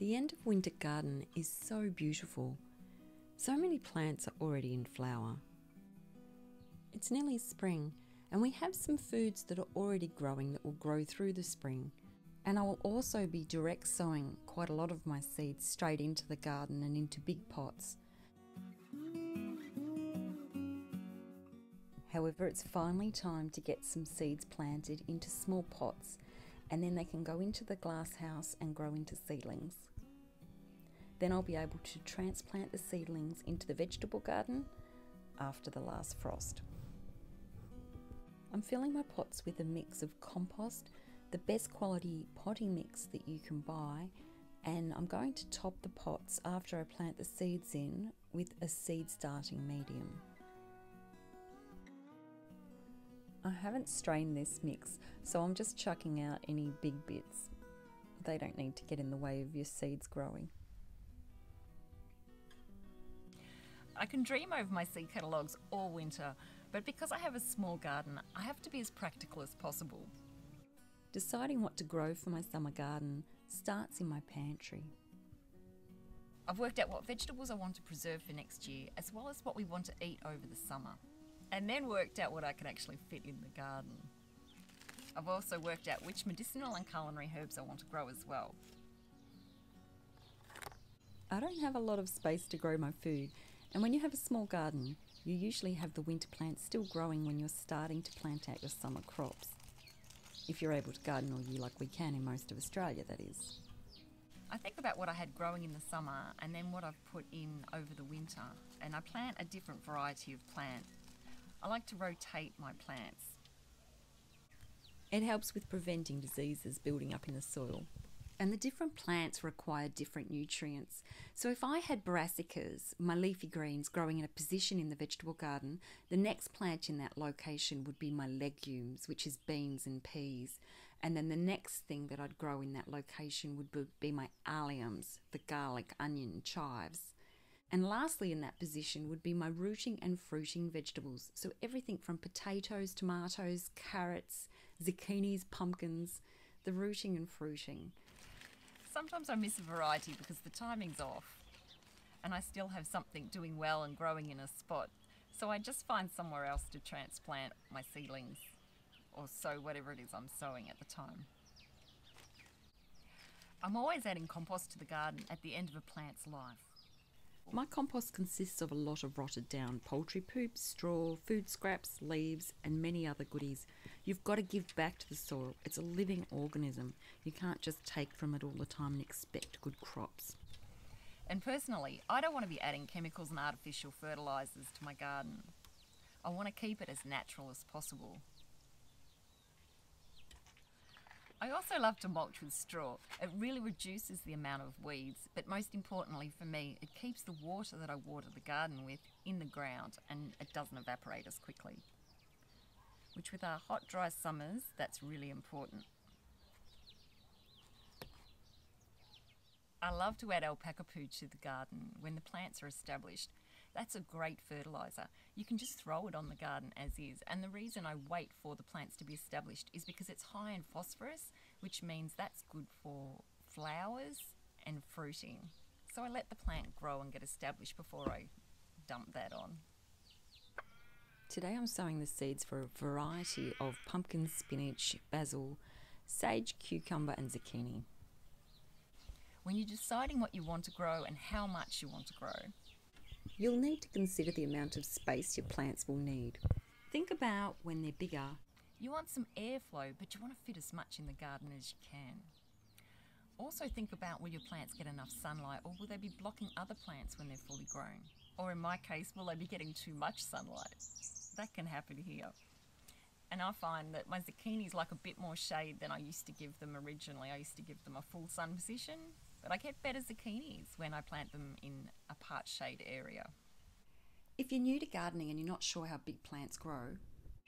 The end of winter garden is so beautiful. So many plants are already in flower. It's nearly spring, and we have some foods that are already growing that will grow through the spring. And I will also be direct sowing quite a lot of my seeds straight into the garden and into big pots. However, it's finally time to get some seeds planted into small pots, and then they can go into the glass house and grow into seedlings. Then I'll be able to transplant the seedlings into the vegetable garden after the last frost. I'm filling my pots with a mix of compost, the best quality potting mix that you can buy, and I'm going to top the pots after I plant the seeds in with a seed starting medium. I haven't strained this mix, so I'm just chucking out any big bits. They don't need to get in the way of your seeds growing. I can dream over my seed catalogues all winter, but because I have a small garden, I have to be as practical as possible. Deciding what to grow for my summer garden starts in my pantry. I've worked out what vegetables I want to preserve for next year, as well as what we want to eat over the summer, and then worked out what I can actually fit in the garden. I've also worked out which medicinal and culinary herbs I want to grow as well. I don't have a lot of space to grow my food, and when you have a small garden, you usually have the winter plants still growing when you're starting to plant out your summer crops. If you're able to garden all year like we can in most of Australia, that is. I think about what I had growing in the summer and then what I've put in over the winter, and I plant a different variety of plant. I like to rotate my plants. It helps with preventing diseases building up in the soil. And the different plants require different nutrients. So if I had brassicas, my leafy greens, growing in a position in the vegetable garden, the next plant in that location would be my legumes, which is beans and peas. And then the next thing that I'd grow in that location would be my alliums, the garlic, onion, chives. And lastly in that position would be my rooting and fruiting vegetables. So everything from potatoes, tomatoes, carrots, zucchinis, pumpkins, the rooting and fruiting. Sometimes I miss a variety because the timing's off and I still have something doing well and growing in a spot. So I just find somewhere else to transplant my seedlings or sow whatever it is I'm sowing at the time. I'm always adding compost to the garden at the end of a plant's life. My compost consists of a lot of rotted down poultry poop, straw, food scraps, leaves and many other goodies. You've got to give back to the soil. It's a living organism. You can't just take from it all the time and expect good crops. And personally, I don't want to be adding chemicals and artificial fertilisers to my garden. I want to keep it as natural as possible. I also love to mulch with straw. It really reduces the amount of weeds, but most importantly for me, it keeps the water that I water the garden with in the ground and it doesn't evaporate as quickly. Which with our hot, dry summers, that's really important. I love to add alpaca poo to the garden when the plants are established. That's a great fertiliser. You can just throw it on the garden as is, and the reason I wait for the plants to be established is because it's high in phosphorus, which means that's good for flowers and fruiting. So I let the plant grow and get established before I dump that on. Today I'm sowing the seeds for a variety of pumpkin, spinach, basil, sage, cucumber and zucchini. When you're deciding what you want to grow and how much you want to grow, you'll need to consider the amount of space your plants will need. Think about when they're bigger. You want some airflow, but you want to fit as much in the garden as you can. Also think about will your plants get enough sunlight, or will they be blocking other plants when they're fully grown? Or in my case, will they be getting too much sunlight? That can happen here. And I find that my zucchinis like a bit more shade than I used to give them originally. I used to give them a full sun position, but I get better zucchinis when I plant them in a part shade area. If you're new to gardening and you're not sure how big plants grow,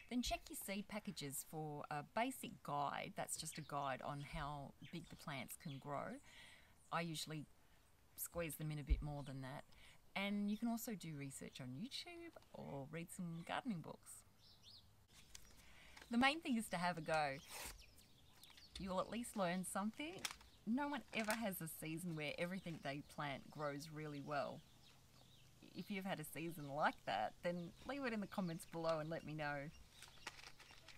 then check your seed packages for a basic guide. That's just a guide on how big the plants can grow. I usually squeeze them in a bit more than that. And you can also do research on YouTube or read some gardening books. The main thing is to have a go. You'll at least learn something no one ever has a season where everything they plant grows really well. If you've had a season like that, then leave it in the comments below and let me know.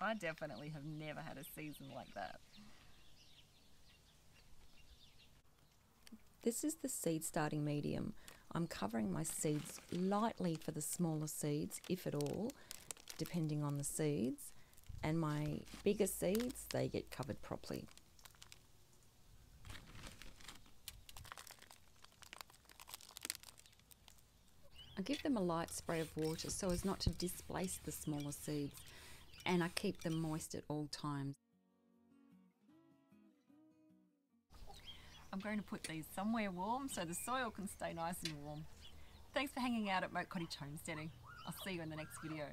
I definitely have never had a season like that. This is the seed starting medium. I'm covering my seeds lightly for the smaller seeds, if at all, depending on the seeds. And my bigger seeds, they get covered properly. I give them a light spray of water so as not to displace the smaller seeds, and I keep them moist at all times. I'm going to put these somewhere warm so the soil can stay nice and warm. Thanks for hanging out at Moat Cottage Homesteading. I'll see you in the next video.